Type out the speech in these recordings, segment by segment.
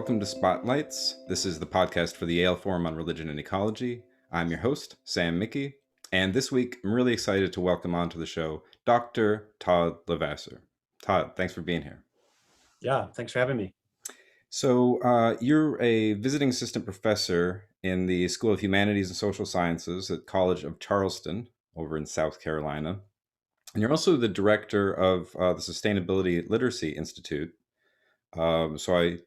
welcome to Spotlights. This is the podcast for the Yale Forum on Religion and Ecology. I'm your host, Sam Mickey, and this week I'm really excited to welcome onto the show Dr. Todd LeVasseur. Todd, thanks for being here. Yeah, thanks for having me. So you're a visiting assistant professor in the School of Humanities and Social Sciences at College of Charleston over in South Carolina. And you're also the director of the Sustainability Literacy Institute. So I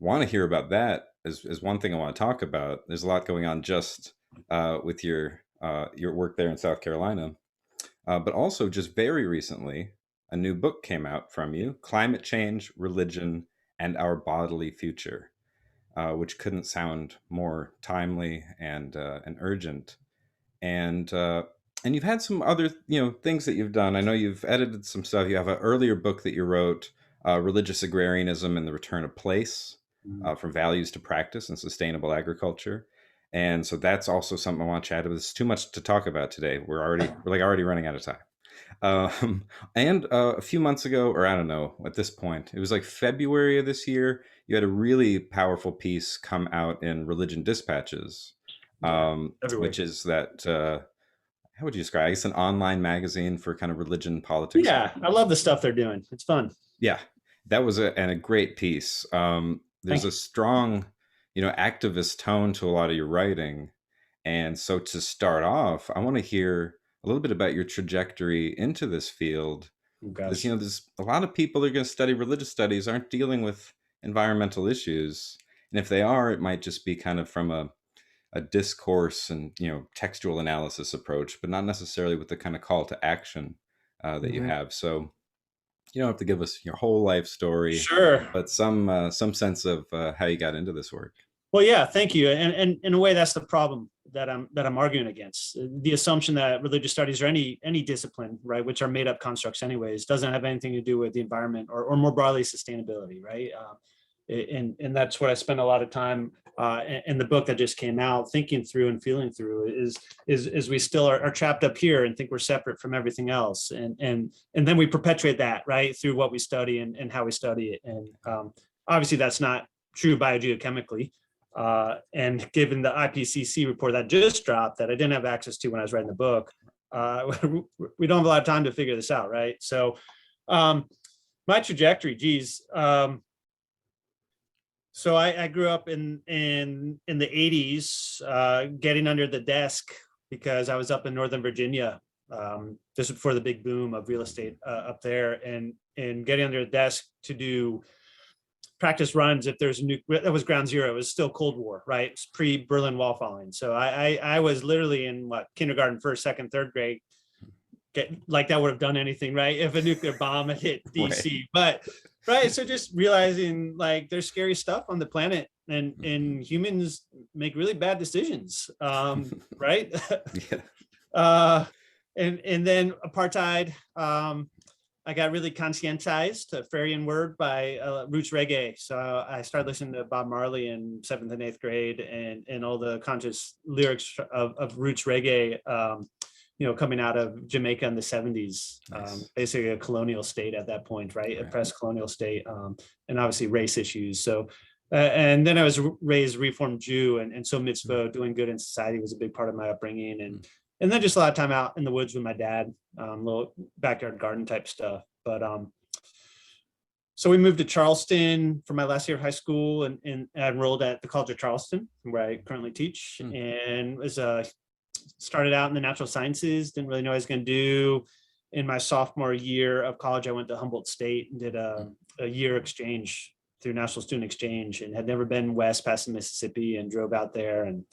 want to hear about that as one thing I want to talk about. There's a lot going on just with your work there in South Carolina, but also just very recently, a new book came out from you, Climate Change, Religion, and Our Bodily Future, which couldn't sound more timely and urgent. And you've had some other things that you've done. I know you've edited some stuff. You have an earlier book that you wrote, Religious Agrarianism and the Return of Place, From Values to Practice in Sustainable Agriculture. And so that's also something I want to chat about. It's too much to talk about today. We're already running out of time. And a few months ago, or I don't know, at this point, it was like February of this year, you had a really powerful piece come out in Religion Dispatches, which is that, how would you describe it? I guess an online magazine for kind of religion, politics. Yeah, I love the stuff they're doing. It's fun. Yeah, that was a great piece. There's a strong, activist tone to a lot of your writing. And so to start off, I want to hear a little bit about your trajectory into this field. Because, there's a lot of people that are going to study religious studies aren't dealing with environmental issues. And if they are, it might just be kind of from a discourse and textual analysis approach, but not necessarily with the kind of call to action that you have. So you don't have to give us your whole life story, sure, but some sense of how you got into this work. Well, yeah, thank you. And in a way, that's the problem that I'm arguing against. The assumption that religious studies or any discipline, right, which are made up constructs anyways, doesn't have anything to do with the environment or more broadly sustainability, right? And that's what I spend a lot of time in the book that just came out thinking through and feeling through is we still are trapped up here and think we're separate from everything else, and then we perpetuate that, right, through what we study and how we study it. And obviously that's not true biogeochemically. And given the IPCC report that just dropped that I didn't have access to when I was writing the book, we don't have a lot of time to figure this out, right? So my trajectory, so I grew up in the 80s, getting under the desk because I was up in Northern Virginia, just before the big boom of real estate up there, and getting under the desk to do practice runs if there's that was ground zero. It was still Cold War, right? It's pre-Berlin Wall falling. So I was literally in kindergarten, first, second, third grade, like that would have done anything, right? If a nuclear bomb had hit DC, right. So just realizing like there's scary stuff on the planet and humans make really bad decisions, right? Yeah. And then apartheid, I got really conscientized, a Freudian word, by roots reggae. So I started listening to Bob Marley in 7th and 8th grade and all the conscious lyrics of roots reggae, coming out of Jamaica in the 70s, nice. Basically a colonial state at that point, right? Oppressed colonial state, and obviously race issues. So, and then I was raised Reformed Jew, and so mitzvah, doing good in society, was a big part of my upbringing, and then just a lot of time out in the woods with my dad, little backyard garden type stuff. But so we moved to Charleston for my last year of high school, and I enrolled at the College of Charleston, where I currently teach, and was started out in the natural sciences. Didn't really know what I was going to do. In my sophomore year of college, I went to Humboldt State and did a year exchange through National Student Exchange, and had never been west past the Mississippi, and drove out there and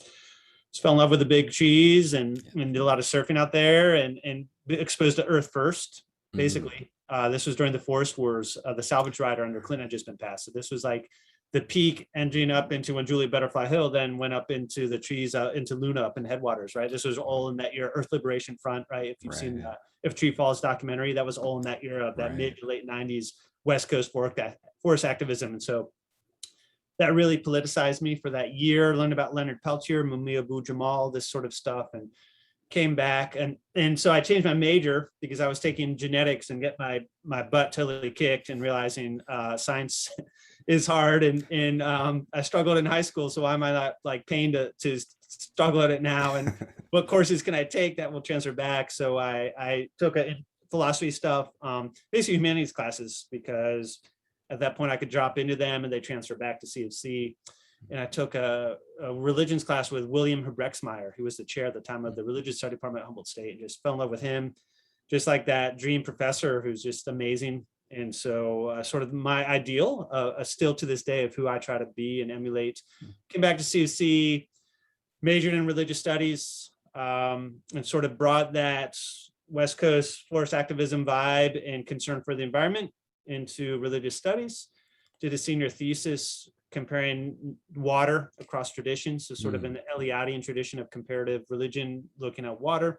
just fell in love with the big trees and did a lot of surfing out there and exposed to Earth First, basically. This was during the Forest Wars. The salvage rider under Clinton had just been passed. So this was like the peak entering up into when Julia Butterfly Hill then went up into the trees, into Luna up in Headwaters, right? This was all in that year, Earth Liberation Front, right? If you've seen the If Tree Falls documentary, that was all in that era of that mid to late 90s West Coast forest activism. And so that really politicized me for that year. Learned about Leonard Peltier, Mumia Abu Jamal, this sort of stuff, and came back. And so I changed my major because I was taking genetics and get my butt totally kicked and realizing science is hard, and I struggled in high school, so why am I not like paying to struggle at it now? And what courses can I take that will transfer back? So I took a philosophy stuff, basically humanities classes, because at that point I could drop into them and they transfer back to CFC. And I took a religions class with William Hebrexmeyer, who was the chair at the time of the religious study department at Humboldt State, and just fell in love with him, just like that dream professor who's just amazing. And so sort of my ideal, still to this day, of who I try to be and emulate. Came back to CFC, majored in religious studies, and sort of brought that West Coast forest activism vibe and concern for the environment into religious studies. Did a senior thesis comparing water across traditions, so sort of an Eliadian tradition of comparative religion, looking at water.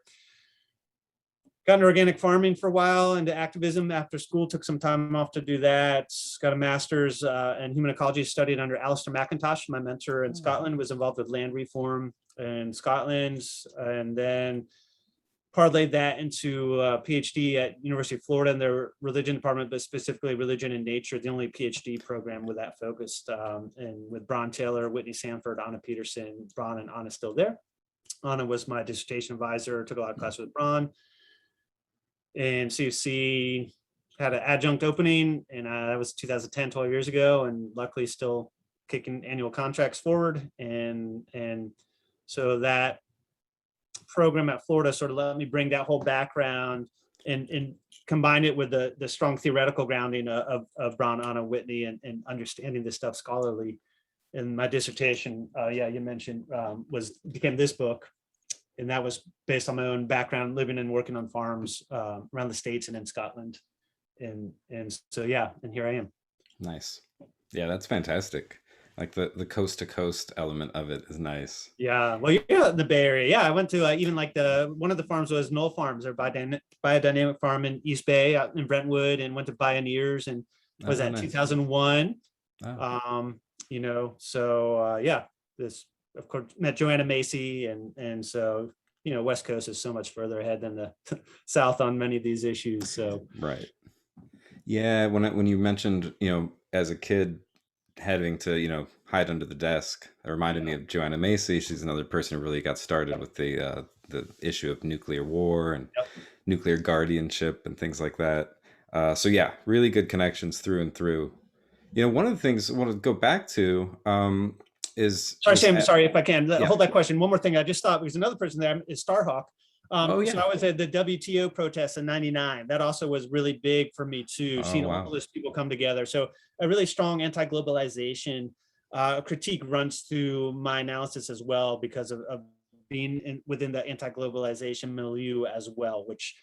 Got into organic farming for a while, into activism after school, took some time off to do that. Got a master's in human ecology, studied under Alistair McIntosh, my mentor in Scotland, was involved with land reform in Scotland, and then parlayed that into a PhD at University of Florida in their religion department, but specifically religion and nature, the only PhD program with that focused, and with Bron Taylor, Whitney Sanford, Anna Peterson. Bron and Anna still there. Anna was my dissertation advisor, took a lot of classes with Bron. And CFC had an adjunct opening, and that was 2010, 12 years ago, and luckily still kicking annual contracts forward. And so that program at Florida sort of let me bring that whole background and combine it with the strong theoretical grounding of Bron, Anna, Whitney, and understanding this stuff scholarly. And my dissertation, you mentioned, became this book. And that was based on my own background, living and working on farms around the States and in Scotland. And so, yeah, and here I am. Nice. Yeah, that's fantastic. Like the coast to coast element of it is nice. Yeah, well, you're in the Bay Area. Yeah, I went to even like one of the farms was Knoll Farms, or biodynamic farm in East Bay out in Brentwood, and went to Bioneers, and was that nice. 2001. Oh. So yeah, this of course met Joanna Macy, and so West Coast is so much further ahead than the South on many of these issues. So right. Yeah, when you mentioned, as a kid having to, hide under the desk, it reminded me of Joanna Macy. She's another person who really got started with the issue of nuclear war and nuclear guardianship and things like that. So yeah, really good connections through and through. One of the things I want to go back to is sorry, Sam. Sorry, if I can hold that question. One more thing I just thought, because another person there is Starhawk. Oh, yeah. So I was at the WTO protests in '99. That also was really big for me too, seeing all those people come together. So a really strong anti-globalization critique runs through my analysis as well, because of being within the anti-globalization milieu as well, which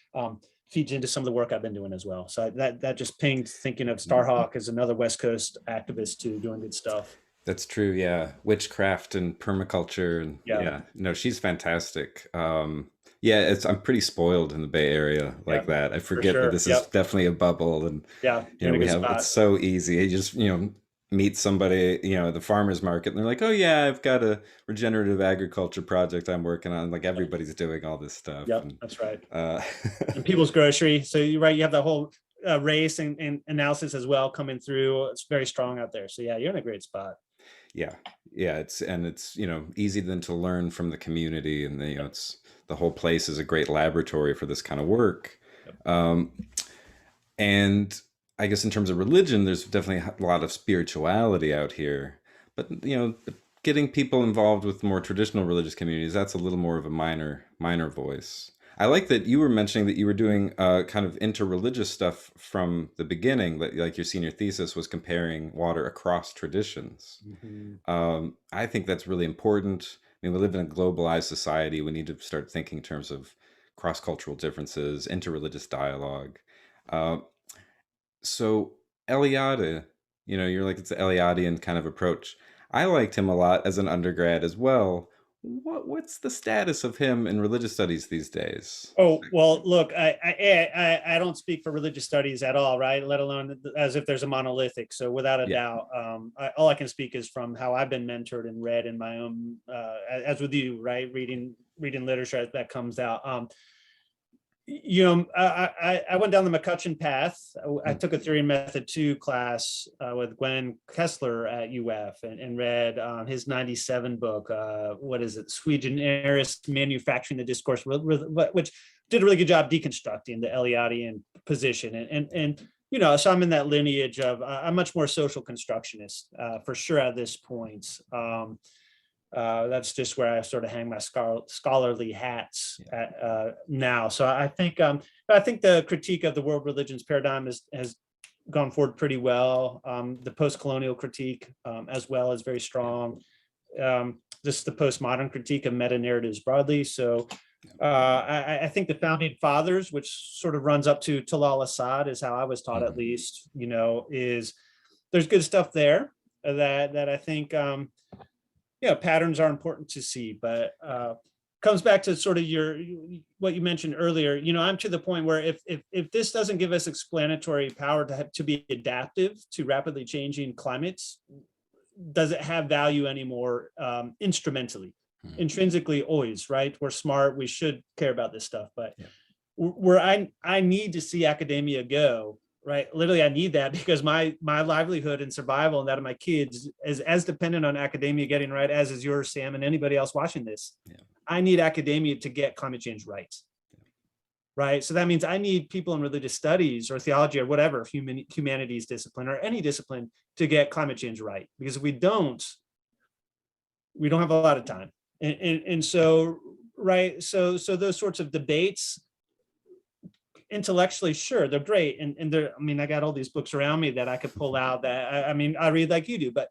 feeds into some of the work I've been doing as well. So that just pinged thinking of Starhawk as another West Coast activist too, doing good stuff. That's true. Yeah. Witchcraft and permaculture. And yeah, no, she's fantastic. Yeah, I'm pretty spoiled in the Bay Area like that. I forget that this is definitely a bubble, and it's so easy. You just meet somebody at the farmers market, and they're like, "Oh yeah, I've got a regenerative agriculture project I'm working on." Like everybody's doing all this stuff. Yep, that's right. And People's Grocery. So you're right. You have the whole race and analysis as well coming through. It's very strong out there. So yeah, you're in a great spot. Yeah, it's easy then to learn from the community, and it's the whole place is a great laboratory for this kind of work. And I guess in terms of religion, there's definitely a lot of spirituality out here, but getting people involved with more traditional religious communities, that's a little more of a minor voice. I like that you were mentioning that you were doing kind of interreligious stuff from the beginning, like your senior thesis was comparing water across traditions. Mm-hmm. I think that's really important. I mean, we live in a globalized society. We need to start thinking in terms of cross-cultural differences, interreligious dialogue. So Eliade, you're like, it's the Eliadian kind of approach. I liked him a lot as an undergrad as well. What's the status of him in religious studies these days? Oh, well, look, I don't speak for religious studies at all, right? Let alone as if there's a monolithic. So without a doubt, all I can speak is from how I've been mentored and read in my own, as with you, right? Reading literature that comes out. I went down the McCutcheon path. I took a theory and method 2 class with Gwen Kessler at UF and read his 97 book. What is it? Sui Generis Manufacturing the Discourse, which did a really good job deconstructing the Eliottian position. And so I'm in that lineage of, I'm much more social constructionist for sure at this point. That's just where I sort of hang my scholarly hats at, now. So I think the critique of the world religions paradigm has gone forward pretty well. The post-colonial critique as well is very strong. Just the postmodern critique of meta narratives broadly. So I think the founding fathers, which sort of runs up to Talal Assad, is how I was taught, at least, is there's good stuff there that I think patterns are important to see, but comes back to sort of what you mentioned earlier. I'm to the point where if this doesn't give us explanatory power to be adaptive to rapidly changing climates, does it have value anymore instrumentally? Intrinsically, always, right? We're smart, we should care about this stuff, but where I need to see academia go, right? Literally, I need that because my livelihood and survival and that of my kids is as dependent on academia getting right as is yours, Sam, and anybody else watching this. I need academia to get climate change right. Right. So that means I need people in religious studies or theology or whatever, humanities discipline or any discipline to get climate change right. Because if we don't have a lot of time. And so, right. So those sorts of debates, intellectually, sure, they're great. And they're, I got all these books around me that I could pull out that I read like you do, but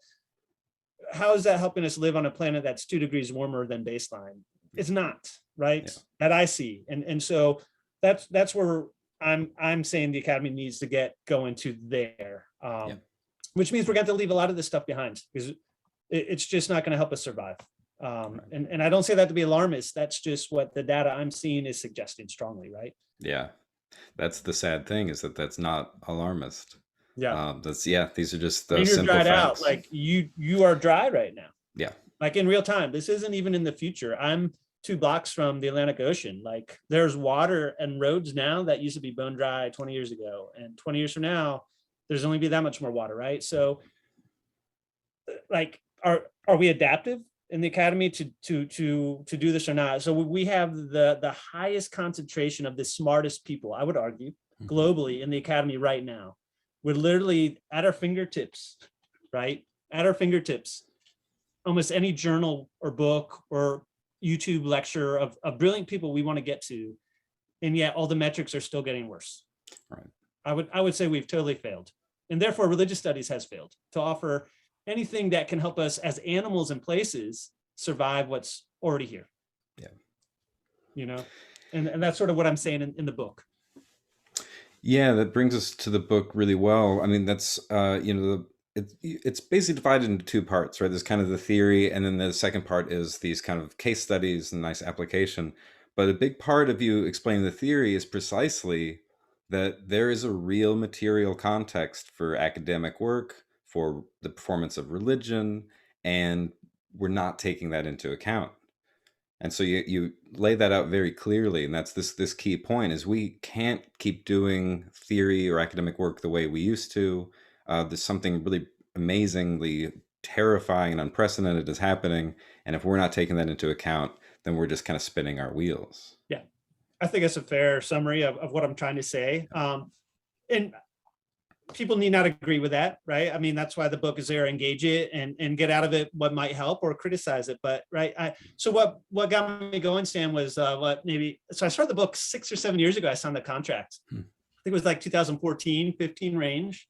how is that helping us live on a planet that's 2 degrees warmer than baseline? It's not, right? That I see. And so that's where I'm saying the academy needs to get going to there, which means we're going to leave a lot of this stuff behind because it's just not going to help us survive. And I don't say that to be alarmist. That's just what the data I'm seeing is suggesting strongly, right? Yeah. That's the sad thing, is that that's not alarmist. Yeah. These are just the You're simple dried facts. out. Like you are dry right now. Yeah. Like in real time. This isn't even in the future. I'm 2 blocks from the Atlantic Ocean. Like there's water and roads now that used to be bone dry 20 years ago. And 20 years from now, there's only be that much more water, right? So like, are we adaptive in the academy to do this or not? So we have the highest concentration of the smartest people, I would argue, globally in the academy right now. We're literally at our fingertips, right? At our fingertips, almost any journal or book or YouTube lecture of brilliant people we want to get to, and yet all the metrics are still getting worse. Right. I would say we've totally failed, and therefore religious studies has failed to offer anything that can help us as animals and places survive what's already here. And that's sort of what I'm saying in the book. Yeah, that brings us to the book really well. That's it's basically divided into 2 parts, right? There's kind of the theory, and then the second part is these kind of case studies and nice application. But a big part of you explaining the theory is precisely that there is a real material context for academic work, for the performance of religion, and we're not taking that into account. And so you lay that out very clearly, and that's this key point: is we can't keep doing theory or academic work the way we used to. There's something really amazingly terrifying and unprecedented is happening, and if we're not taking that into account, then we're just kind of spinning our wheels. Yeah, I think that's a fair summary of what I'm trying to say. And people need not agree with that, right? That's why the book is there. Engage it and get out of it what might help or criticize it. But right, so what got me going, Stan, was so I started the book 6 or 7 years ago. I signed the contract. I think it was like 2014, 15 range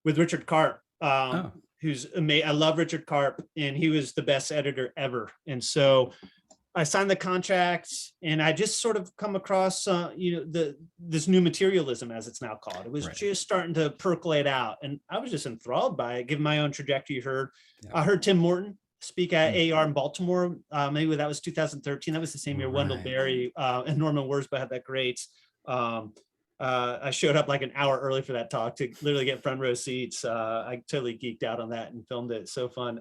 with Richard Karp, who's amazing. I love Richard Karp, and he was the best editor ever. And so I signed the contract, and I just sort of come across, this new materialism, as it's now called. It was just starting to percolate out, and I was just enthralled by it, given my own trajectory. I heard Tim Morton speak at AR in Baltimore. Maybe that was 2013. That was the same year Wendell Berry and Norman Wurzbach had that great I showed up like an hour early for that talk to literally get front row seats. I totally geeked out on that and filmed it. So fun.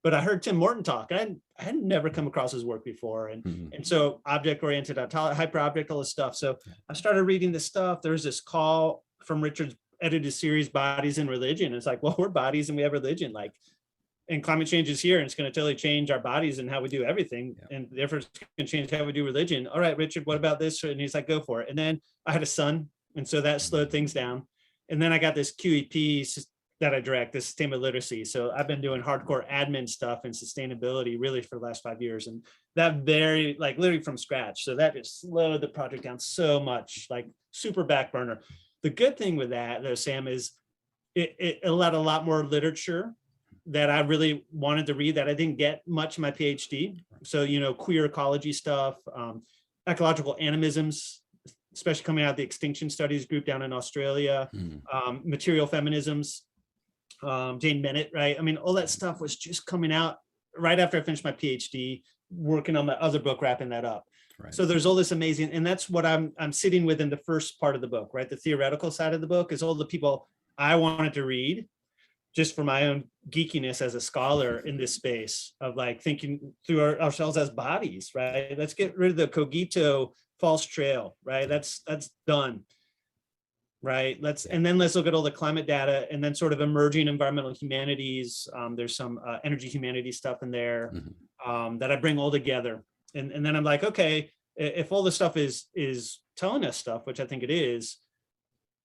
But I heard Tim Morton talk. I had never come across his work before. And so object-oriented, hyper-object, all this stuff. So I started reading this stuff. There's this call from Richard's edited series, Bodies and Religion. It's like, well, we're bodies and we have religion. Like, and climate change is here and it's going to totally change our bodies and how we do everything. And therefore it's going to change how we do religion. All right, Richard, what about this? And he's like, go for it. And then I had a son. And so that slowed things down. And then I got this QEP that I direct, the sustainable literacy. So I've been doing hardcore admin stuff and sustainability really for the last 5 years. And that very, like literally from scratch. So that just slowed the project down so much, like super back burner. The good thing with that though, Sam, is it allowed a lot more literature that I really wanted to read that I didn't get much in my PhD. So, you know, queer ecology stuff, ecological animisms, especially coming out of the Extinction Studies group down in Australia, material feminisms, Jane Bennett, right? I mean, all that stuff was just coming out right after I finished my PhD, working on my other book, wrapping that up. Right. So there's all this amazing, and that's what I'm sitting with in the first part of the book, right? The theoretical side of the book is all the people I wanted to read just for my own geekiness as a scholar in this space of like thinking through ourselves as bodies, right? Let's get rid of the cogito false trail, right? That's done, right? And then let's look at all the climate data and then sort of emerging environmental humanities. There's some energy humanities stuff in there that I bring all together. And then I'm like, okay, if all this stuff is telling us stuff, which I think it is,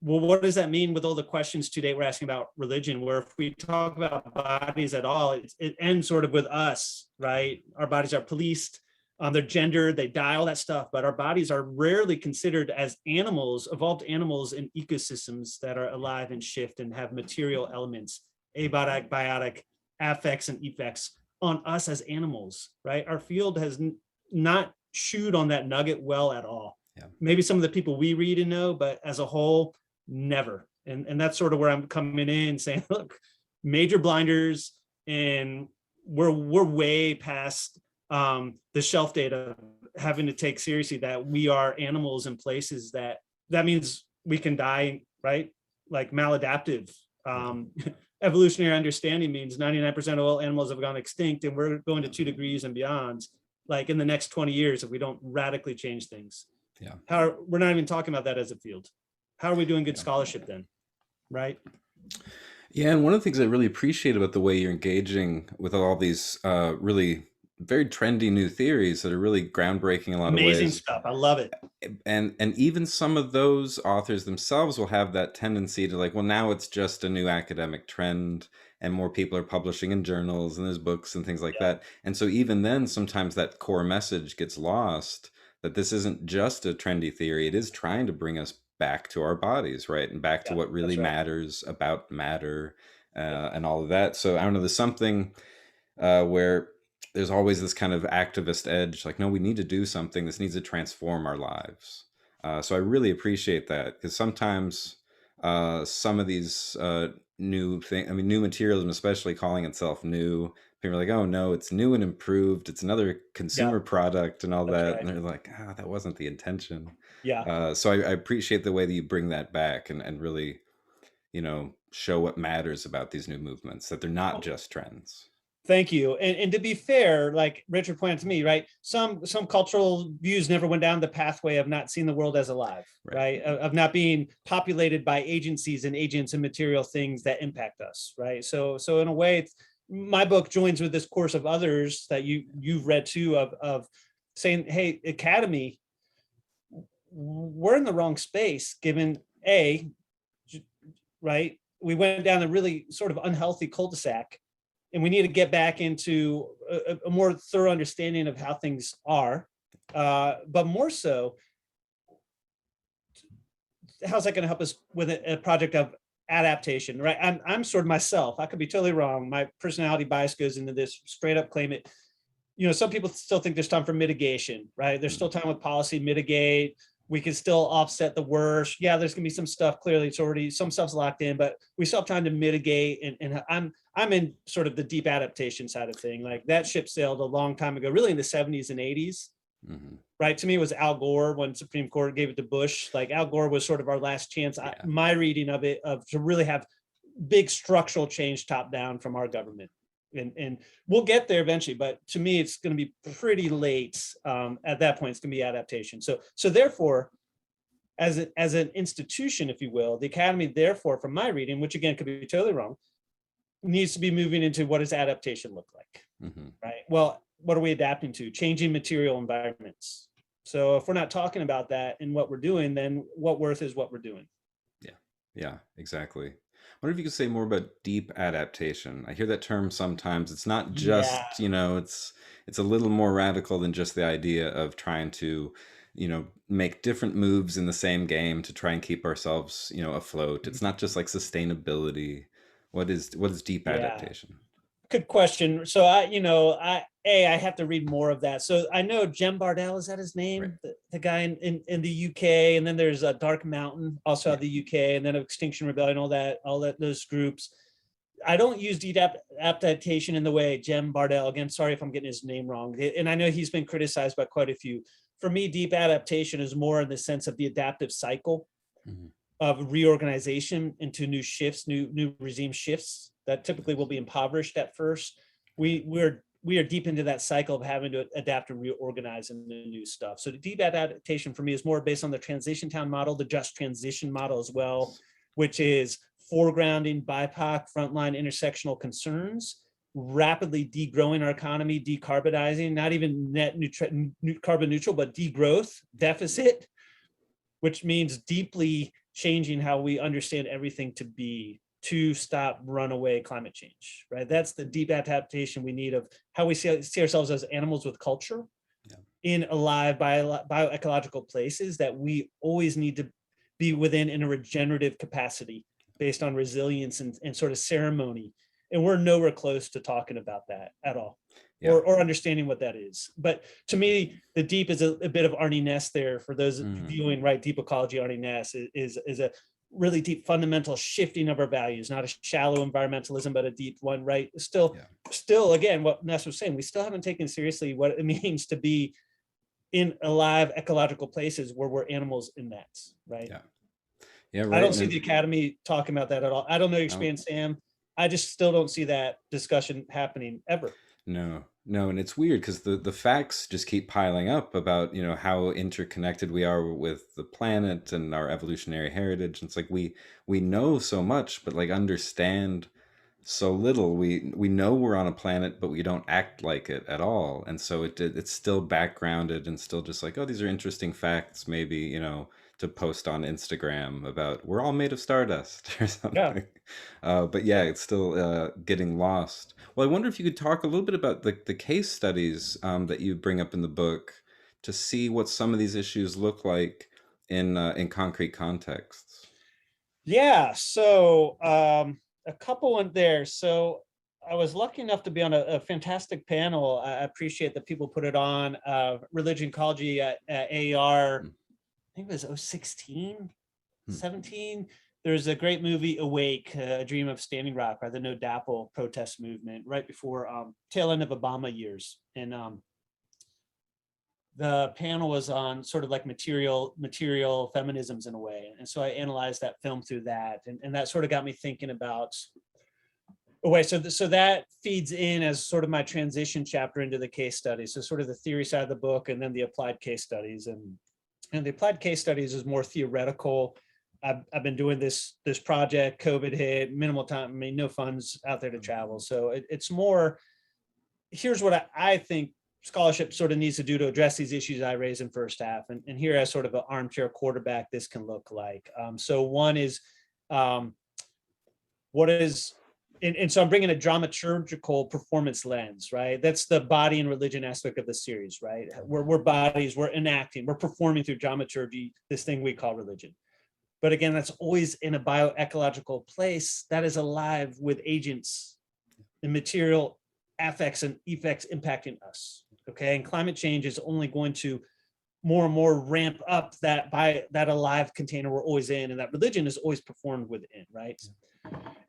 well, what does that mean with all the questions today we're asking about religion, where if we talk about bodies at all, it ends sort of with us, right? Our bodies are policed, they're gendered, they die, all that stuff, but our bodies are rarely considered as animals, evolved animals in ecosystems that are alive and shift and have material elements, abiotic, biotic, affects and effects on us as animals, right? Our field has not chewed on that nugget well at all. Yeah. Maybe some of the people we read and know, but as a whole, never. And that's sort of where I'm coming in saying, look, major blinders, and we're way past the shelf data having to take seriously that we are animals in places that means we can die, right? Like maladaptive. Evolutionary understanding means 99% of all animals have gone extinct, and we're going to 2 degrees and beyond, like in the next 20 years, if we don't radically change things. Yeah. We're not even talking about that as a field. How are we doing good scholarship then, right? Yeah, and one of the things I really appreciate about the way you're engaging with all these really very trendy new theories that are really groundbreaking in a lot of ways. Amazing stuff. I love it. And even some of those authors themselves will have that tendency to like, well, now it's just a new academic trend and more people are publishing in journals and there's books and things like that. And so even then, sometimes that core message gets lost, that this isn't just a trendy theory. It is trying to bring us back to our bodies, right? And back to what really matters about matter and all of that. So I don't know, there's something where there's always this kind of activist edge, like, no, we need to do something. This needs to transform our lives. So I really appreciate that, because sometimes some of these new things, I mean, new materialism, especially calling itself new, people are like, oh no, it's new and improved. It's another consumer product and all that. Right. And they're like, that wasn't the intention. Yeah. So I appreciate the way that you bring that back and really, you know, show what matters about these new movements, that they're not just trends. Thank you. And to be fair, like Richard pointed to me, right? Some cultural views never went down the pathway of not seeing the world as alive, right? Of not being populated by agencies and agents and material things that impact us, right? So in a way, my book joins with this course of others that you've read too, of saying, hey, academy, we're in the wrong space, given right? We went down a really sort of unhealthy cul-de-sac, and we need to get back into a more thorough understanding of how things are. But more so, how's that going to help us with a project of adaptation, right? I'm sort of myself, I could be totally wrong. My personality bias goes into this, straight up claim it. You know, some people still think there's time for mitigation, right? There's still time with policy, mitigate. We can still offset the worst. Yeah, there's gonna be some stuff, clearly it's already, some stuff's locked in, but we still have time to mitigate. And I'm in sort of the deep adaptation side of thing. Like that ship sailed a long time ago, really in the 70s and 80s. right? To me, it was Al Gore when Supreme Court gave it to Bush. Like Al Gore was sort of our last chance. Yeah. My reading of it, to really have big structural change top down from our government. And we'll get there eventually, but to me, it's going to be pretty late. At that point, it's going to be adaptation. So therefore, as an institution, if you will, the academy, therefore, from my reading, which again could be totally wrong, needs to be moving into what does adaptation look like, right? Well, what are we adapting to? Changing material environments. So if we're not talking about that in what we're doing, then what worth is what we're doing? Yeah, exactly. I wonder if you could say more about deep adaptation. I hear that term sometimes. It's not Yeah. just, it's a little more radical than just the idea of trying to, make different moves in the same game to try and keep ourselves, afloat. It's not just like sustainability. What is deep Yeah. adaptation? Good question. So I have to read more of that. So I know Jem Bardell, is that his Right. name? The guy in the UK, and then there's a Dark Mountain, also out Yeah. of the UK, and then Extinction Rebellion, all that those groups. I don't use deep adaptation in the way Jem Bardell. Again, sorry if I'm getting his name wrong. And I know he's been criticized by quite a few. For me, deep adaptation is more in the sense of the adaptive cycle of reorganization into new shifts, new regime shifts that typically will be impoverished at first. We are deep into that cycle of having to adapt and reorganize into new stuff. So the deep adaptation for me is more based on the transition town model, the just transition model as well, which is foregrounding BIPOC frontline intersectional concerns, rapidly degrowing our economy, decarbonizing, not even net carbon neutral, but degrowth deficit, which means deeply changing how we understand everything to be, to stop runaway climate change, right? That's the deep adaptation we need of how we see ourselves as animals with culture in alive bioecological places that we always need to be within in a regenerative capacity based on resilience and sort of ceremony. And we're nowhere close to talking about that at all. Yeah. Or understanding what that is. But to me, the deep is a bit of Arnie Ness there for those viewing, right? Deep ecology, Arnie Ness is a really deep fundamental shifting of our values, not a shallow environmentalism, but a deep one, right? Still, again, what Ness was saying, we still haven't taken seriously what it means to be in alive ecological places where we're animals in that, right? Yeah, I right. don't see the academy talking about that at all. I don't know your experience, Sam. I just still don't see that discussion happening ever. No, and it's weird because the facts just keep piling up about how interconnected we are with the planet and our evolutionary heritage. And it's like we know so much, but like understand so little. We know we're on a planet, but we don't act like it at all. And so it's still backgrounded and still just like, oh, these are interesting facts, maybe to post on Instagram about we're all made of stardust or something. Yeah. But yeah, it's still getting lost. Well, I wonder if you could talk a little bit about the case studies that you bring up in the book to see what some of these issues look like in concrete contexts. Yeah. So a couple in there. So I was lucky enough to be on a fantastic panel. I appreciate that people put it on. Religion ecology at AR. I think it was 16, 17. There's a great movie, Awake, A Dream of Standing Rock, by the No DAPL protest movement, right before tail end of Obama years. And the panel was on sort of like material feminisms in a way. And so I analyzed that film through that. And that sort of got me thinking about so that feeds in as sort of my transition chapter into the case studies. So sort of the theory side of the book and then the applied case studies. And the applied case studies is more theoretical. I've been doing this project, COVID hit, minimal time, I mean, no funds out there to travel. So it's more, here's what I think scholarship sort of needs to do to address these issues I raised in first half. And here as sort of an armchair quarterback, this can look like. So one is, what is, and so I'm bringing a dramaturgical performance lens, right? That's the body and religion aspect of the series, right? We're bodies, we're enacting, we're performing through dramaturgy, this thing we call religion. But again, that's always in a bioecological place that is alive with agents and material affects and effects impacting us. Okay. And climate change is only going to more and more ramp up that by that alive container we're always in, and that religion is always performed within, right?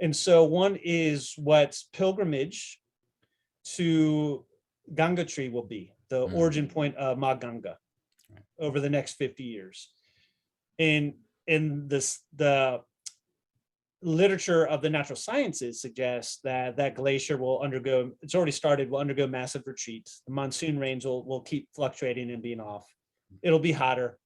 And so one is what pilgrimage to Ganga tree will be, the origin point of Ma Ganga. over the next 50 years. And in this, the literature of the natural sciences suggests that that glacier will undergo, it's already started, will undergo massive retreats. The monsoon rains will keep fluctuating and being off. It'll be hotter.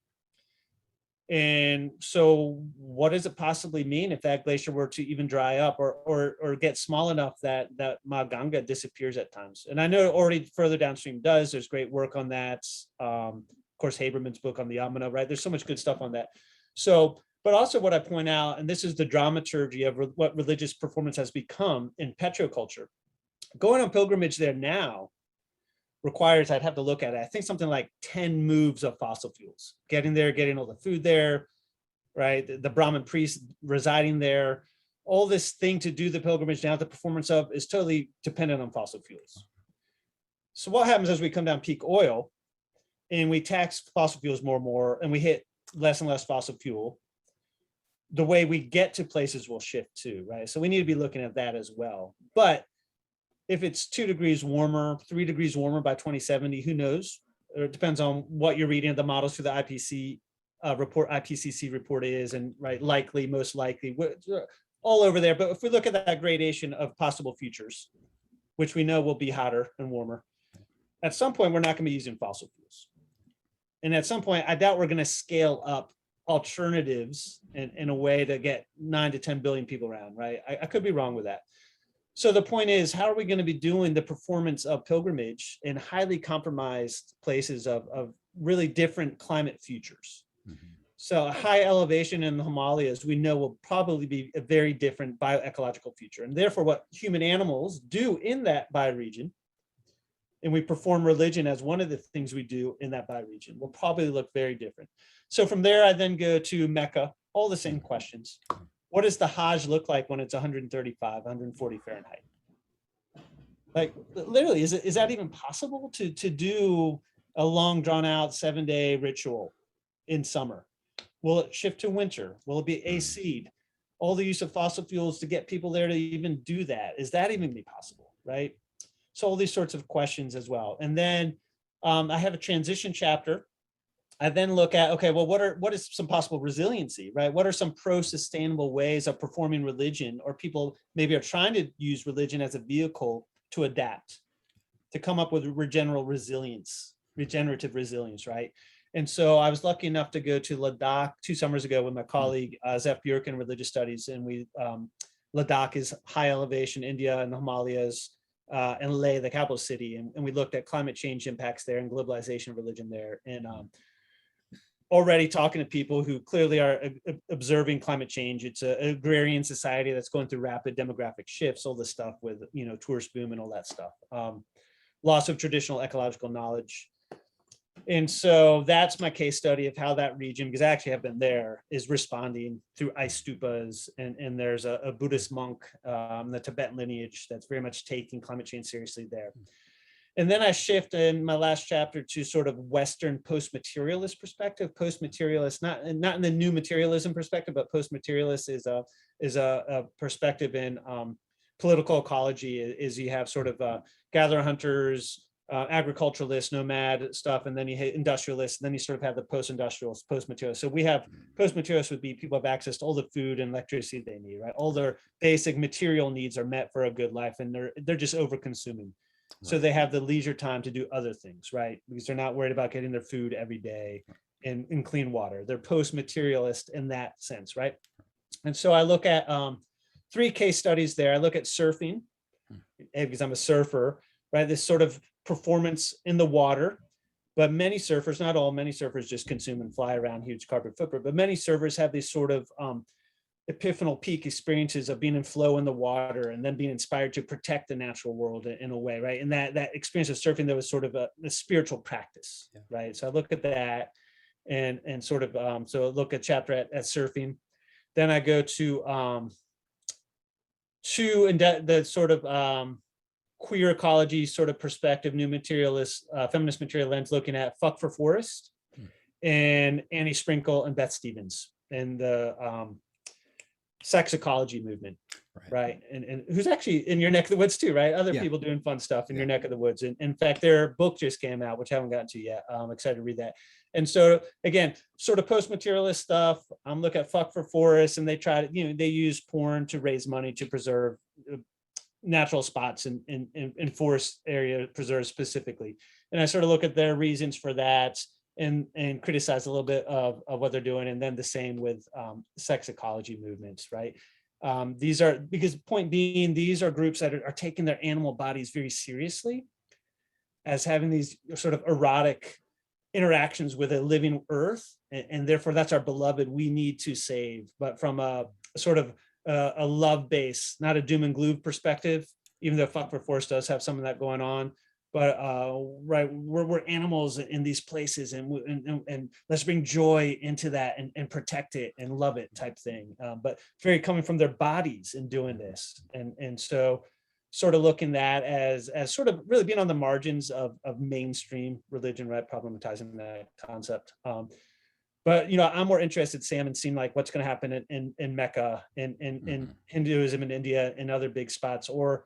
And so what does it possibly mean if that glacier were to even dry up or get small enough that Ma Ganga disappears at times? And I know already further downstream does, there's great work on that. Of course, Haberman's book on the Yamuna, right? There's so much good stuff on that. So, but also what I point out, and this is the dramaturgy of what religious performance has become in petroculture. Going on pilgrimage there now requires, I'd have to look at it, I think something like 10 moves of fossil fuels, getting there, getting all the food there, right? The Brahmin priest residing there, all this thing to do the pilgrimage now, the performance of is totally dependent on fossil fuels. So what happens as we come down peak oil and we tax fossil fuels more and more, and we hit less and less fossil fuel, the way we get to places will shift too, right? So we need to be looking at that as well. But if it's 2 degrees warmer, 3 degrees warmer by 2070, who knows? Or it depends on what you're reading, the models through the IPCC report is, and right, likely, most likely, all over there. But if we look at that gradation of possible futures, which we know will be hotter and warmer, at some point, we're not gonna be using fossil fuels. And at some point, I doubt we're gonna scale up alternatives in a way to get 9 to 10 billion people around, right? I could be wrong with that. So the point is, how are we going to be doing the performance of pilgrimage in highly compromised places of really different climate futures? Mm-hmm. So a high elevation in the Himalayas, we know will probably be a very different bioecological future. And therefore what human animals do in that bioregion, and we perform religion as one of the things we do in that bioregion, will probably look very different. So from there, I then go to Mecca, all the same questions. What does the Hajj look like when it's 135, 140 Fahrenheit? Like literally, is that even possible to do a long drawn out 7-day ritual in summer? Will it shift to winter? Will it be AC'd? All the use of fossil fuels to get people there to even do that. Is that even be possible, right? So all these sorts of questions as well. And then I have a transition chapter. I then look at, okay, well, what is some possible resiliency, right? What are some pro-sustainable ways of performing religion, or people maybe are trying to use religion as a vehicle to adapt, to come up with regenerative resilience, right? And so I was lucky enough to go to Ladakh 2 summers ago with my colleague, Zeph Bjork in religious studies. And Ladakh is high elevation, India and the Himalayas, and Leh, the capital city. And we looked at climate change impacts there and globalization of religion there. And already talking to people who clearly are observing climate change. It's an agrarian society that's going through rapid demographic shifts, all this stuff with, tourist boom and all that stuff. Loss of traditional ecological knowledge. And so that's my case study of how that region, because I actually have been there, is responding through ice stupas. And there's a Buddhist monk, the Tibetan lineage, that's very much taking climate change seriously there. And then I shift in my last chapter to sort of Western post-materialist perspective. Post-materialist, not in the new materialism perspective, but post-materialist is a perspective in political ecology. Is you have sort of gatherer hunters, agriculturalists, nomad stuff, and then you hit industrialists, and then you sort of have the post-industrialists, post-materialists. So we have post-materialists would be people who have access to all the food and electricity they need, right? All their basic material needs are met for a good life, and they're just over-consuming. So they have the leisure time to do other things, right? Because they're not worried about getting their food every day and clean water. They're post-materialist in that sense, right? And so I look at 3 case studies there. I look at surfing, because I'm a surfer, right? This sort of performance in the water, but many surfers, not all, many surfers just consume and fly around, huge carbon footprint, but many surfers have these sort of epiphanal peak experiences of being in flow in the water and then being inspired to protect the natural world in a way, right? And that experience of surfing, that was sort of a spiritual practice, right? So I look at that and sort of, so I look at chapter at surfing. Then I go to the sort of queer ecology sort of perspective, new materialist, feminist material lens, looking at Fuck for Forest and Annie Sprinkle and Beth Stevens and the sex ecology movement, right? And who's actually in your neck of the woods too, right? Other people doing fun stuff in your neck of the woods. And in fact, their book just came out, which I haven't gotten to yet. I'm excited to read that. And so again, sort of post-materialist stuff, I'm looking at Fuck for Forests, and they try to, they use porn to raise money to preserve natural spots in forest area preserves specifically. And I sort of look at their reasons for that and criticize a little bit of what they're doing. And then the same with sex ecology movements, right? These are, because point being, these are groups that are taking their animal bodies very seriously as having these sort of erotic interactions with a living earth. And therefore that's our beloved, we need to save, but from a sort of a love base, not a doom and gloom perspective, even though Fuck for Force does have some of that going on. But right, we're animals in these places, and let's bring joy into that and protect it and love it type thing. But very coming from their bodies in doing this, and so sort of looking at as sort of really being on the margins of mainstream religion, right? Problematizing that concept. But I'm more interested, Sam, in seeing like what's going to happen in Mecca, in Hinduism in India, and other big spots, or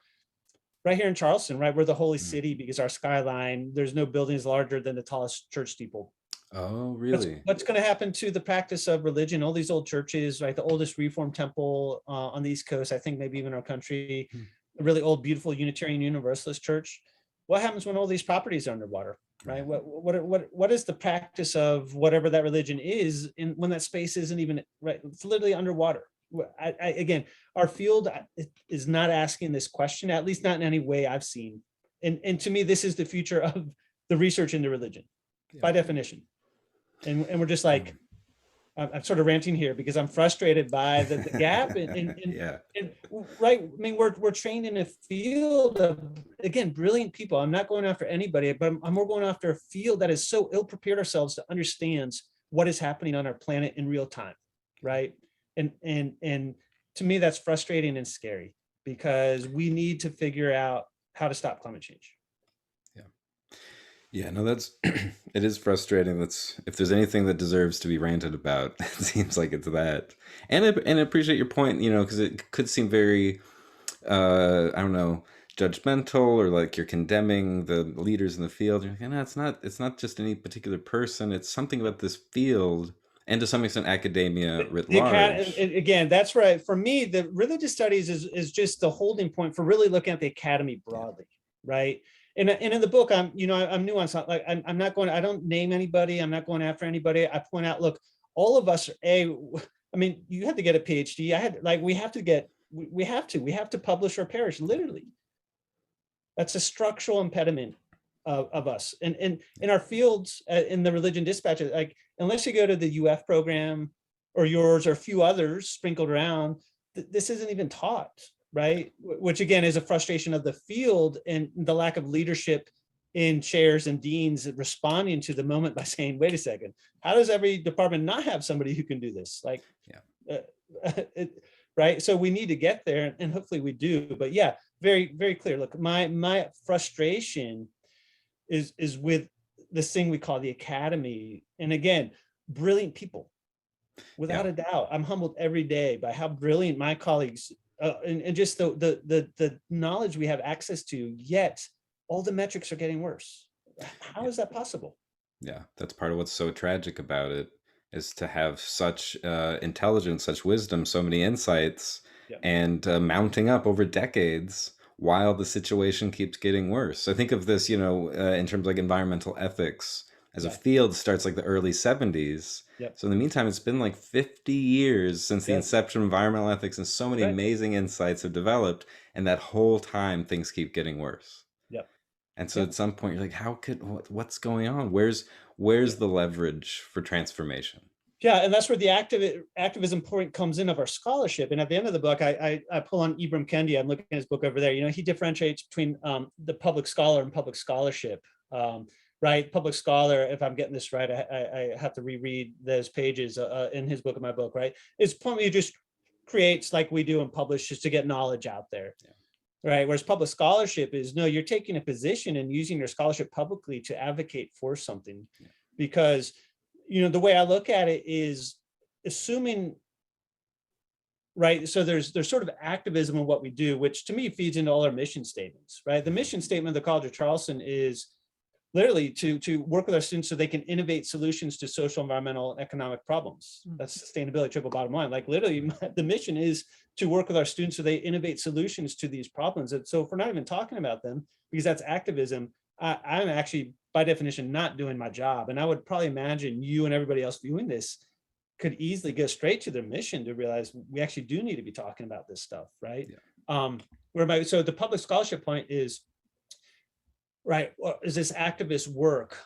right here in Charleston, right? We're the holy city because our skyline, there's no buildings larger than the tallest church steeple. Oh, really? What's going to happen to the practice of religion? All these old churches, right? The oldest Reformed temple on the East Coast, I think maybe even our country, a really old, beautiful Unitarian Universalist church. What happens when all these properties are underwater, right? What is the practice of whatever that religion is when that space isn't even, right? It's literally underwater. Again, our field is not asking this question, at least not in any way I've seen. And to me, this is the future of the research into religion, by definition. And we're just like, I'm sort of ranting here because I'm frustrated by the gap. And right, I mean, we're trained in a field of, again, brilliant people. I'm not going after anybody, but I'm more going after a field that is so ill-prepared ourselves to understand what is happening on our planet in real time, right? And to me, that's frustrating and scary because we need to figure out how to stop climate change. Yeah, no, that's it is frustrating. That's, if there's anything that deserves to be ranted about, it seems like it's that. And I appreciate your point, because it could seem very, I don't know, judgmental, or like you're condemning the leaders in the field. You're like, no, it's not just any particular person. It's something about this field, and to some extent academia writ large. Again, that's right. For me, the religious studies is just the holding point for really looking at the academy broadly, right? And in the book, I'm nuanced. Like I'm not going. I don't name anybody. I'm not going after anybody. I point out, look, all of us. I mean, you have to get a PhD. I had we have to publish or perish. Literally, that's a structural impediment of us. And in our fields, in the religion dispatches, like unless you go to the UF program or yours or a few others sprinkled around, this isn't even taught. Right, which again is a frustration of the field and the lack of leadership in chairs and deans responding to the moment by saying, wait a second, how does every department not have somebody who can do this? Like, right? So we need to get there, and hopefully we do. But yeah, very, very clear. Look, my frustration is with this thing we call the academy. And again, brilliant people, without a doubt. I'm humbled every day by how brilliant my colleagues and just the knowledge we have access to, yet all the metrics are getting worse. How is that possible? Yeah, that's part of what's so tragic about it, is to have such intelligence, such wisdom, so many insights, and mounting up over decades while the situation keeps getting worse. I think of this, in terms of like environmental ethics as a field starts like the early 70s. So in the meantime, it's been like 50 years since the inception of environmental ethics, and so many amazing insights have developed, and that whole time things keep getting worse. And so at some point you're like, what's going on? Where's the leverage for transformation? Yeah, and that's where the activism point comes in of our scholarship. And at the end of the book, I pull on Ibram Kendi. I'm looking at his book over there. He differentiates between the public scholar and public scholarship. Right, public scholar, if I'm getting this right, I have to reread those pages in his book and my book, right? It's probably just creates like we do and publish just to get knowledge out there, right? Whereas public scholarship is, no, you're taking a position and using your scholarship publicly to advocate for something. Because, the way I look at it is assuming, right? So there's sort of activism in what we do, which to me feeds into all our mission statements, right? The mission statement of the College of Charleston is literally to work with our students so they can innovate solutions to social, environmental, and economic problems. That's sustainability, triple bottom line. Like literally the mission is to work with our students so they innovate solutions to these problems. And so if we're not even talking about them, because that's activism, I'm actually by definition not doing my job. And I would probably imagine you and everybody else viewing this could easily go straight to their mission to realize we actually do need to be talking about this stuff, right? Yeah. So the public scholarship point is, right, well, is this activist work?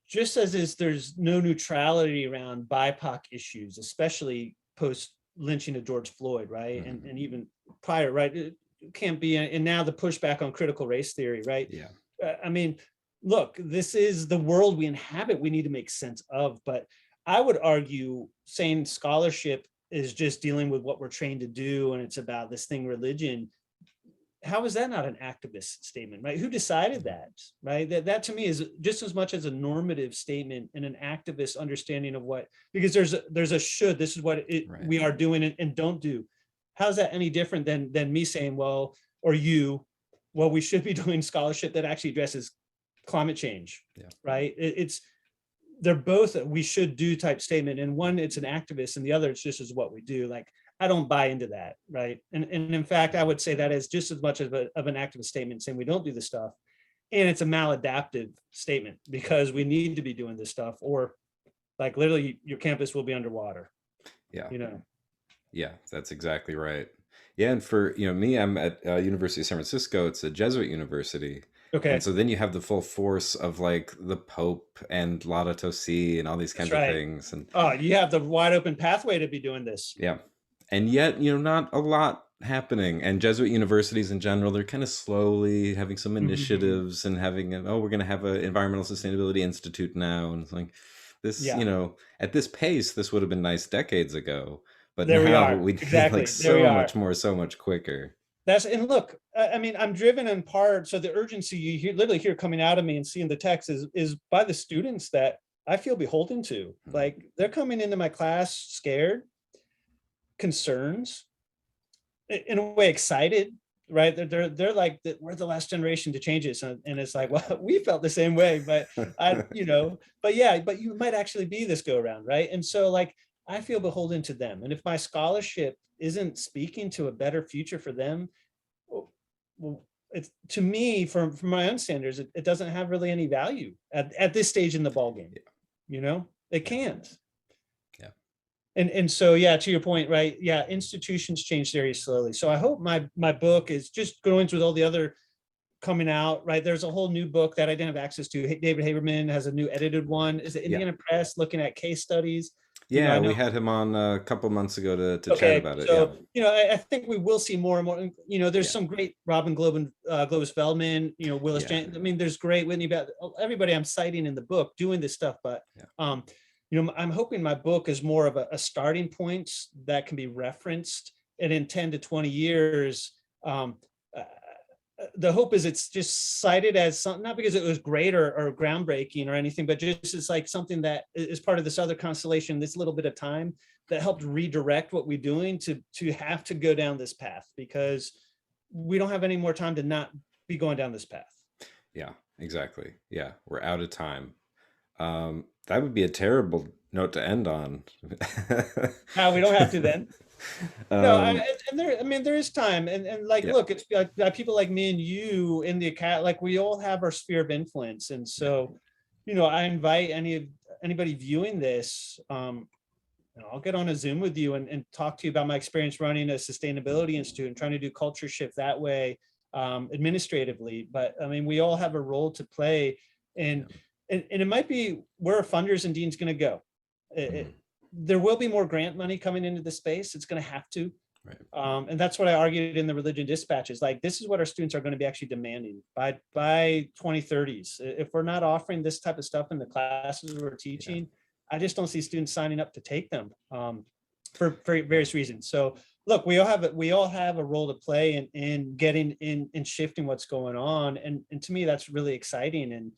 Just as there's no neutrality around BIPOC issues, especially post lynching of George Floyd, right? Mm-hmm. And even prior, right? It can't be, and now the pushback on critical race theory, right? Yeah. I mean, look, this is the world we inhabit, we need to make sense of, but I would argue saying scholarship is just dealing with what we're trained to do and it's about this thing, religion. How is that not an activist statement, right? Who decided that, right? That to me is just as much as a normative statement and an activist understanding of what, because there's a should, this is what we are doing and don't do. How's that any different than me saying, well, or you, well, we should be doing scholarship that actually addresses climate change, right? They're both a we should do type statement, and one it's an activist and the other it's just as what we do. Like I don't buy into that, right? And in fact I would say that is just as much of an activist statement saying we don't do this stuff, and it's a maladaptive statement because we need to be doing this stuff, or like literally your campus will be underwater. Yeah. Yeah, that's exactly right. Yeah, and for me, I'm at University of San Francisco. It's a Jesuit university. Okay. And so then you have the full force of like the Pope and Laudato Si and all these kinds of things. And you have the wide open pathway to be doing this. Yeah. And yet, not a lot happening. And Jesuit universities in general, they're kind of slowly having some initiatives and having, we're going to have an environmental sustainability institute now. And it's like this, at this pace, this would have been nice decades ago. But there now we need exactly. like so much more, so much quicker. And look, I mean, I'm driven in part. So the urgency you literally hear coming out of me and seeing the text is by the students that I feel beholden to. Like they're coming into my class scared, concerns, in a way excited, right? They're like, we're the last generation to change this. And it's like, well, we felt the same way, but but you might actually be this go around, right? And so like, I feel beholden to them. And if my scholarship isn't speaking to a better future for them, well, it's, to me, from my own standards, it doesn't have really any value at this stage in the ballgame. It can't. Yeah. And so, to your point, right? Yeah, institutions change very slowly. So I hope my book is just going through all the other coming out, right? There's a whole new book that I didn't have access to. David Haberman has a new edited one. Is it Indiana Press, looking at case studies? Yeah, we had him on a couple months ago to chat about it. So, I think we will see more and more. There's some great Robin Globus Feldman, Willis Jan. I mean, there's great Whitney, everybody I'm citing in the book doing this stuff. But, I'm hoping my book is more of a starting point that can be referenced. And in 10 to 20 years, the hope is it's just cited as something, not because it was great or groundbreaking or anything, but just as like something that is part of this other constellation, this little bit of time that helped redirect what we're doing to have to go down this path, because we don't have any more time to not be going down this path. Yeah, exactly. Yeah, we're out of time. That would be a terrible note to end on. We don't have to then. No, there is time, and like, look, it's like people like me and you in the like we all have our sphere of influence, and so, I invite anybody viewing this. I'll get on a Zoom with you and talk to you about my experience running a sustainability institute and trying to do culture shift that way, administratively. But I mean, we all have a role to play, and it might be where funders and deans going to go. There will be more grant money coming into the space. It's going to have to. Right. And that's what I argued in the religion dispatches. Like, this is what our students are going to be actually demanding by 2030s. If we're not offering this type of stuff in the classes we're teaching, I just don't see students signing up to take them for various reasons. So look, we all have a role to play in getting in shifting what's going on. And to me, that's really exciting. And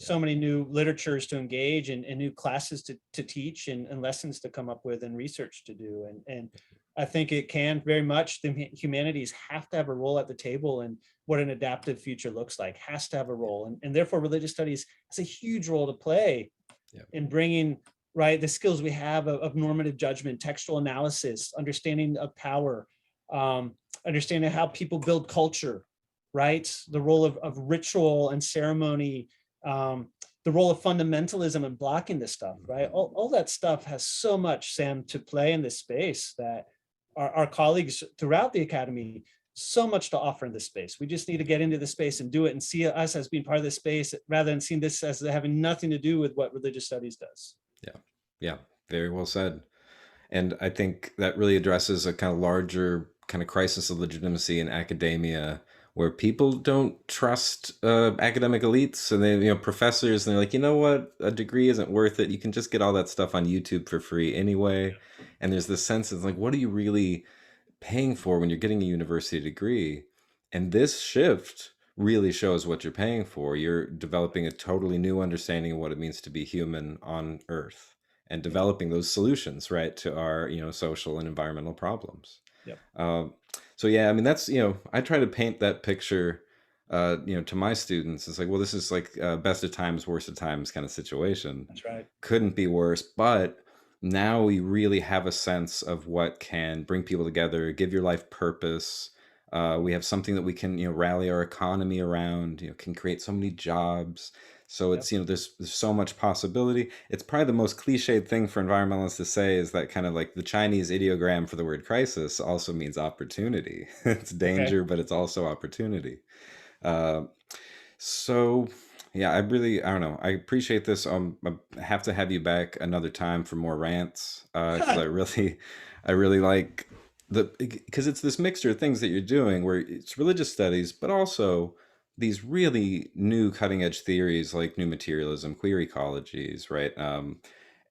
Yeah. so many new literatures to engage and new classes to teach and lessons to come up with and research to do. And I think it can very much, the humanities have to have a role at the table, and what an adaptive future looks like has to have a role. And therefore religious studies has a huge role to play Yeah. in bringing, right, the skills we have of normative judgment, textual analysis, understanding of power, um, understanding how people build culture, right? The role of ritual and ceremony, the role of fundamentalism and blocking this stuff, right? All that stuff has so much, Sam, to play in this space that our colleagues throughout the academy, so much to offer in this space. We just need to get into the space and do it and see us as being part of this space rather than seeing this as having nothing to do with what religious studies does. Yeah. Yeah. Very well said. And I think that really addresses a kind of larger kind of crisis of legitimacy in academia, where people don't trust academic elites, and they, professors, and they're like, you know what, a degree isn't worth it. You can just get all that stuff on YouTube for free anyway. And there's this sense of like, what are you really paying for when you're getting a university degree? And this shift really shows what you're paying for. You're developing a totally new understanding of what it means to be human on Earth, and Yeah. developing those solutions, right, to our social and environmental problems. Yep. Um, so yeah, I mean, that's, I try to paint that picture, to my students. It's like, well, this is like best of times, worst of times kind of situation. That's right. Couldn't be worse, but now we really have a sense of what can bring people together, give your life purpose. We have something that we can, rally our economy around, can create so many jobs. So Yep. it's, there's so much possibility. It's probably the most cliched thing for environmentalists to say is that kind of like the Chinese ideogram for the word crisis also means opportunity. It's Okay. danger, but it's also opportunity. Uh, so yeah, I don't know. I appreciate this. I have to have you back another time for more rants, because I really like because it's this mixture of things that you're doing where it's religious studies, but also these really new cutting edge theories like new materialism, queer ecologies, right?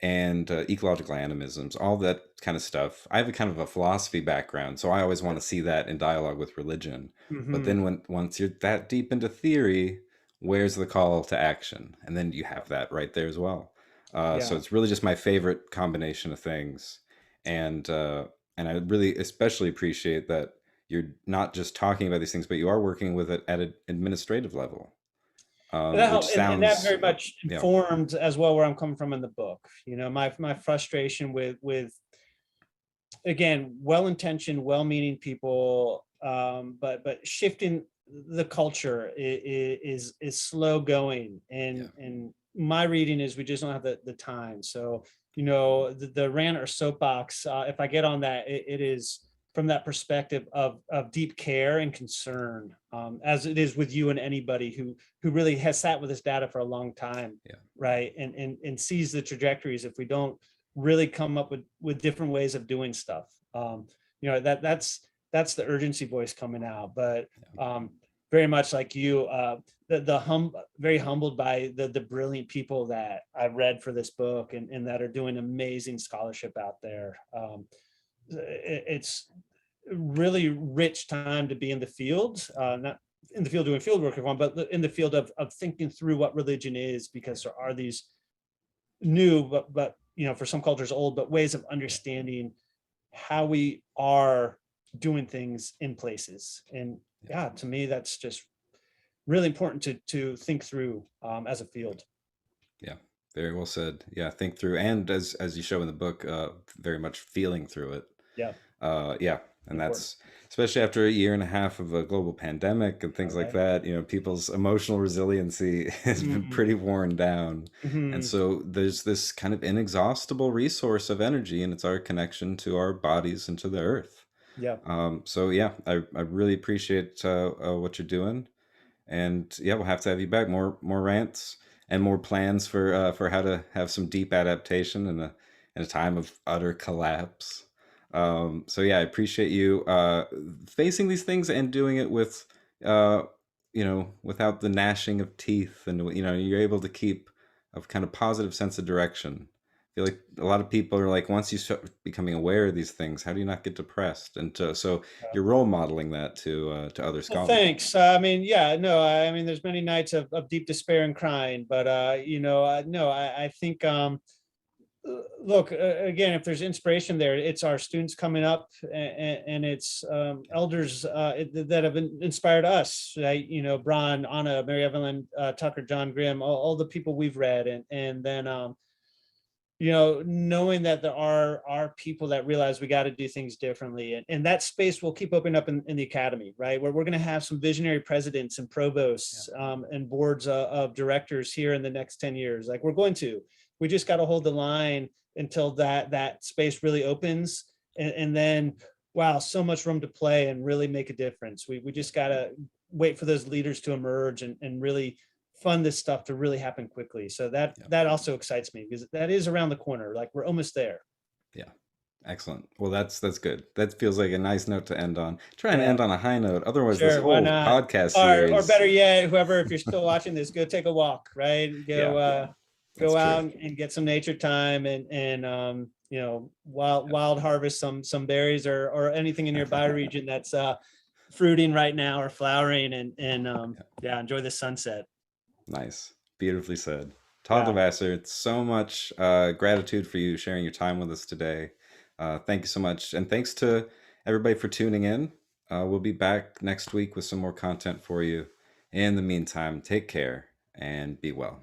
And ecological animisms, all that kind of stuff. I have a kind of a philosophy background, so I always want to see that in dialogue with religion. But Mm-hmm. then once you're that deep into theory, where's the call to action? And then you have that right there as well. So Yeah. it's really just my favorite combination of things, and I really especially appreciate that you're not just talking about these things, but you are working with it at an administrative level, which And that sounds very much yeah, informed as well where I'm coming from in the book. My frustration with again, well-intentioned, well-meaning people, but shifting the culture is slow going, yeah, and my reading is we just don't have the time. So the rant or soapbox, if I get on that, it is from that perspective of deep care and concern, as it is with you and anybody who really has sat with this data for a long time, yeah, right, and sees the trajectories if we don't really come up with different ways of doing stuff. That's the urgency voice coming out. But very much like you, very humbled by the brilliant people that I've read for this book, and that are doing amazing scholarship out there. It's really rich time to be in the field, not in the field doing field work, but in the field of thinking through what religion is, because there are these new, but for some cultures old, but ways of yeah, understanding how we are doing things in places. And yeah. yeah, to me, that's just really important to think through, as a field. Yeah, very well said. Yeah, think through, and as you show in the book, very much feeling through it. Yeah, Yeah, and important. that's especially after a year and a half of a global pandemic and All things like right. that. People's emotional resiliency has been Mm-hmm. pretty worn down, and Mm-hmm. so there's this kind of inexhaustible resource of energy, and it's our connection to our bodies and to the earth. Yeah. So yeah, I really appreciate what you're doing. And yeah, we'll have to have you back. More rants and more plans for how to have some deep adaptation in a time of utter collapse. So yeah, I appreciate you facing these things and doing it with uh, without the gnashing of teeth, and you're able to keep a kind of positive sense of direction feel like a lot of people are like, once you start becoming aware of these things, how do you not get depressed? And so you're role modeling that to other Well, scholars. thanks. I mean, yeah, no, I mean, there's many nights of deep despair and crying, but no, I think look, again, if there's inspiration there, it's our students coming up, and it's elders that have inspired us, right? Bron, Anna, Mary Evelyn, Tucker, John Grimm, all the people we've read, and then knowing that there are people that realize we got to do things differently, and that space will keep opening up in the academy, right? Where we're going to have some visionary presidents and provosts, and boards of directors here in the next 10 years. Like, we just got to hold the line until that space really opens, and then, wow, so much room to play and really make a difference. We just got to wait for those leaders to emerge, and really fund this stuff to really happen quickly. So that also excites me, because that is around the corner. Like, we're almost there. Yeah. Excellent. Well, that's good. That feels like a nice note to end on. Try and Yeah, end on a high note. Otherwise, this sure. Why whole not? podcast Or series, better yet, whoever, if you're still watching this, go take a walk, right? yeah, that's Go true. out and get some nature time, and wild harvest some berries, or anything in your bioregion that's fruiting right now or flowering, and yeah, enjoy the sunset. Nice. Beautifully said. Todd Yeah. LeVasseur, it's so much gratitude for you sharing your time with us today. Thank you so much. And thanks to everybody for tuning in. We'll be back next week with some more content for you. In the meantime, take care and be well.